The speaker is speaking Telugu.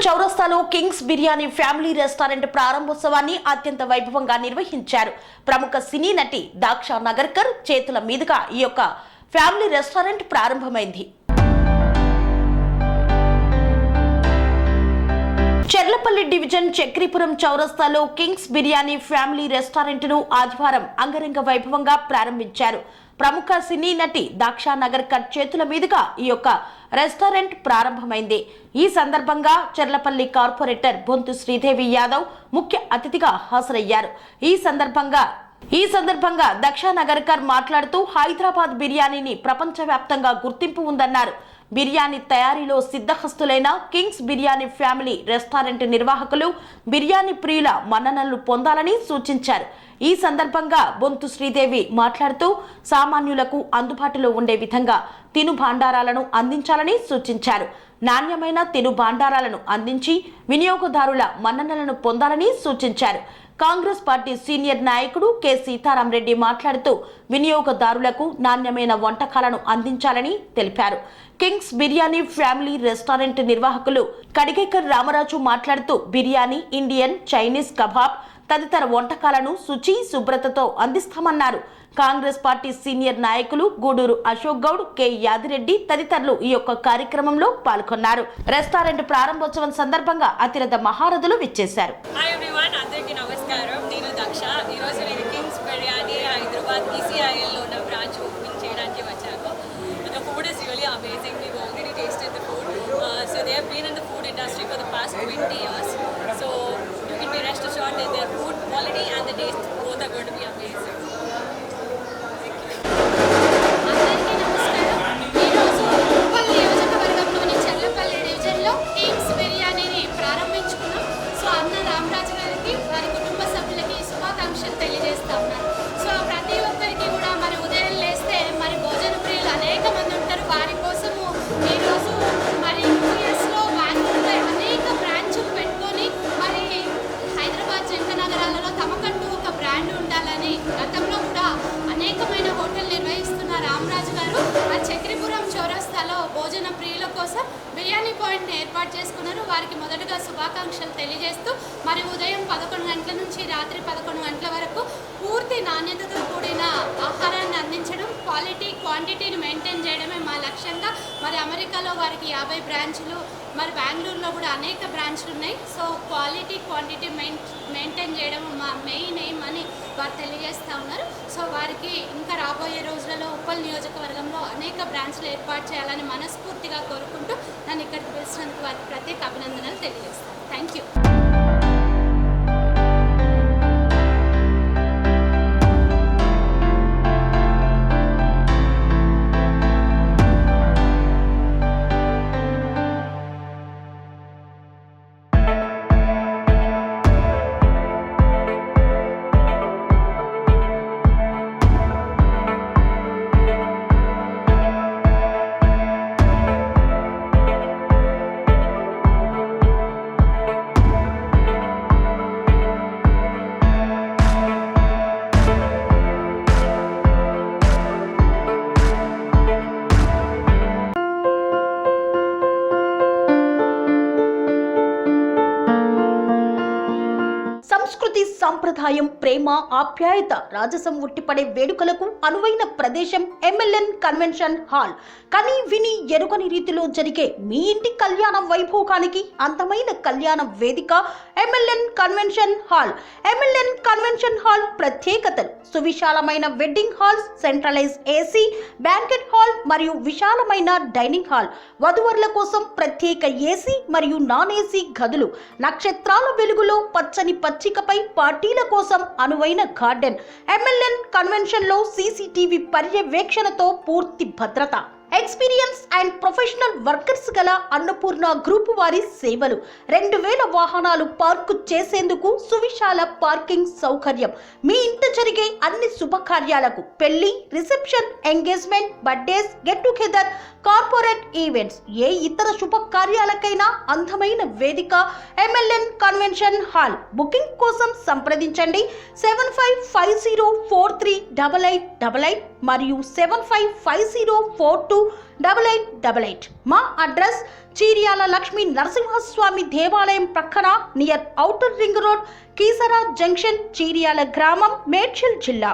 చౌరస్తాలో కింగ్స్ బిర్యానీ ఫ్యామిలీ రెస్టారెంట్ ప్రారంభోత్సవాన్ని అత్యంత వైభవంగా నిర్వహించారు. ప్రముఖ సినీ నటి దాక్షా నగర్కర్ చేతుల మీదుగా ఈ యొక్క ఫ్యామిలీ రెస్టారెంట్ ప్రారంభమైంది. చెర్లపల్లి డివిజన్ చక్రీపురం చౌరస్తాలో కింగ్స్ బిర్యానీ ఫ్యామిలీ రెస్టారెంట్ ను ఆదివారం అంగరంగ వైభవంగా ప్రారంభించారు. ప్రముఖ సినీ నటి దాక్షా నగర్కర్ చేతుల మీదుగా ఈ యొక్క రెస్టారెంట్ ప్రారంభమైంది. ఈ సందర్భంగా చెర్లపల్లి కార్పొరేటర్ బొంతు శ్రీదేవి యాదవ్ ముఖ్య అతిథిగా హాజరయ్యారు. ఈ సందర్భంగా దాక్షా నగర్కర్ మాట్లాడుతూ హైదరాబాద్ బిర్యానీని ప్రపంచవ్యాప్తంగా గుర్తింపు ఉందన్నారు. బిర్యానీ తయారీలో సిద్ధహస్తులైన కింగ్స్ బిర్యానీ ఫ్యామిలీ రెస్టారెంట్ నిర్వాహకులు బిర్యానీ ప్రియుల మన్ననలు పొందాలని సూచించారు. ఈ సందర్భంగా బొంతు శ్రీదేవి మాట్లాడుతూ సామాన్యులకు అందుబాటులో ఉండే విధంగా తిను భాండారాలను అందించాలని సూచించారు. నాణ్యమైన తిను భాండారాలను అందించి వినియోగదారుల మన్ననలను పొందాలని సూచించారు. కాంగ్రెస్ పార్టీ సీనియర్ నాయకుడు కె సీతారాం రెడ్డి మాట్లాడుతూ వినియోగదారులకు నాణ్యమైన వంటకాలను అందించాలని తెలిపారు. కింగ్స్ బిర్యానీ ఫ్యామిలీ రెస్టారెంట్ నిర్వాహకులు కడిగేకర్ రామరాజు మాట్లాడుతూ బిర్యానీ, ఇండియన్, చైనీస్, కబాబ్ తదితర వంటకాలను శుచి, శుభ్రతతో అందిస్తామన్నారు. కాంగ్రెస్ పార్టీ సీనియర్ నాయకులు గూడూరు అశోక్ గౌడ్, కె యాదిరెడ్డి తదితరులు ఈ యొక్క కార్యక్రమంలో పాల్గొన్నారు. రెస్టారెంట్ ప్రారంభోత్సవం సందర్భంగా అతిరథ మహారథులు విచ్చేశారు. Their food quality and the taste both are going to be amazing. అందరికీ నమస్కారం. ఈరోజు ఉప్పల్ నియోజకవర్గంలోని చెర్లపల్లి డివిజన్లో కింగ్స్ బిర్యానీని ప్రారంభించుకున్నాం. సో అన్న రామరాజు గారికి, వారి కుటుంబ సభ్యులకి శుభాకాంక్షలు తెలియజేస్తా ఉన్నారు. సో ప్రతి ఒక్కరికి కూడా మరి ఉదయం లేస్తే మరి భోజన ప్రియులు అనేక మంది ఉంటారు. వారి కోసము ఈరోజు మరి యూఎస్లో, బెంగళూరులో అనేక బ్రాంచులు పెట్టుకొని మరి హైదరాబాద్ జంట నగరాలలో తమకంటూ ఒక బ్రాండ్ ఉండాలని గతంలో కూడా అనేకమైన హోటల్ నిర్వహిస్తున్న రామరాజు గారు ఆ చక్రీపురం చౌరస్తాలో భోజన ప్రియుల కోసం బిర్యానీ పాయింట్ని ఏర్పాటు చేసుకున్నారు. వారికి మొదటగా శుభాకాంక్షలు తెలియజేస్తూ మరి ఉదయం 11 గంటల నుంచి రాత్రి 11 గంటల వరకు పూర్తి నాణ్యతతో కూడిన ఆహారాన్ని అందించడం, క్వాలిటీ క్వాంటిటీని మెయింటైన్ చేయడమే మా లక్ష్యంగా. మరి అమెరికాలో వారికి 50 బ్రాంచులు, మరి బెంగళూరులో కూడా అనేక బ్రాంచ్లు ఉన్నాయి. సో క్వాలిటీ క్వాంటిటీ మెయింటైన్ చేయడం మా మెయిన్ ఎయిమ్ అని వారు తెలియజేస్తూ ఉన్నారు. సో వారికి ఇంకా రాబోయే రోజులలో ఉప్పల్ నియోజకవర్గంలో అనేక బ్రాంచ్లు ఏర్పాటు చేయాలని మనస్ఫూర్తిగా కోరుకుంటూ నన్ను ఇక్కడికి పిలిచినందుకు వారికి ప్రత్యేక అభినందనలు తెలియజేస్తాను. Thank you. సంస్కృతి, సంప్రదాయం, ప్రేమ, ఆప్యాయత, రాజసం ఉట్టిపడే వేడుకలకు అనువైన ప్రదేశం ఎంఎల్ఎన్ కన్వెన్షన్ హాల్. కని విని ఎరుగని రీతిలో జరిగే మీ ఇంటి కళ్యాణ వైభోగానికి అందమైన కళ్యాణ వేదిక MLN convention hall. MLN convention hall ప్రత్యేకతలు: సువిశాలమైన wedding halls, centralise AC banquet hall మరియు విశాలమైన డైనింగ్ హాల్, వధువరుల కోసం ప్రత్యేక ఏసీ మరియు నాన్ ఏసీ గదులు, నక్షత్రాల వెలుగులో పచ్చని పచ్చికపై పార్టీల కోసం అనువైన గార్డెన్. ఎంఎల్ఎన్ కన్వెన్షన్ లో సీసీటీవీ పర్యవేక్షణతో పూర్తి భద్రత. ఎక్స్పీరియన్స్ అండ్ ప్రొఫెషనల్ వర్కర్స్ గల అన్నపూర్ణ గ్రూప్ వారి సేవలు. 2000 వాహనాలు పార్కు చేసేందుకు సువిశాల పార్కింగ్ సౌకర్యం. మీ ఇంట జరిగే అన్ని శుభకార్యాలకు, పెళ్లి, reception, engagement, birthdays, get together, corporate events, ఏ ఇతర శుభకార్యాలకైనా అందమైన వేదిక ఎంఎల్ఎన్ కన్వెన్షన్ హాల్. బుకింగ్ కోసం సంప్రదించండి 7550438888 మరియు 755042 8888. మా అడ్రస్ చీర్యాల లక్ష్మీ నరసింహస్వామి దేవాలయం ప్రక్కన near outer ring road, Keesara junction, Cheeryal గ్రామం, మేడ్చల్ జిల్లా.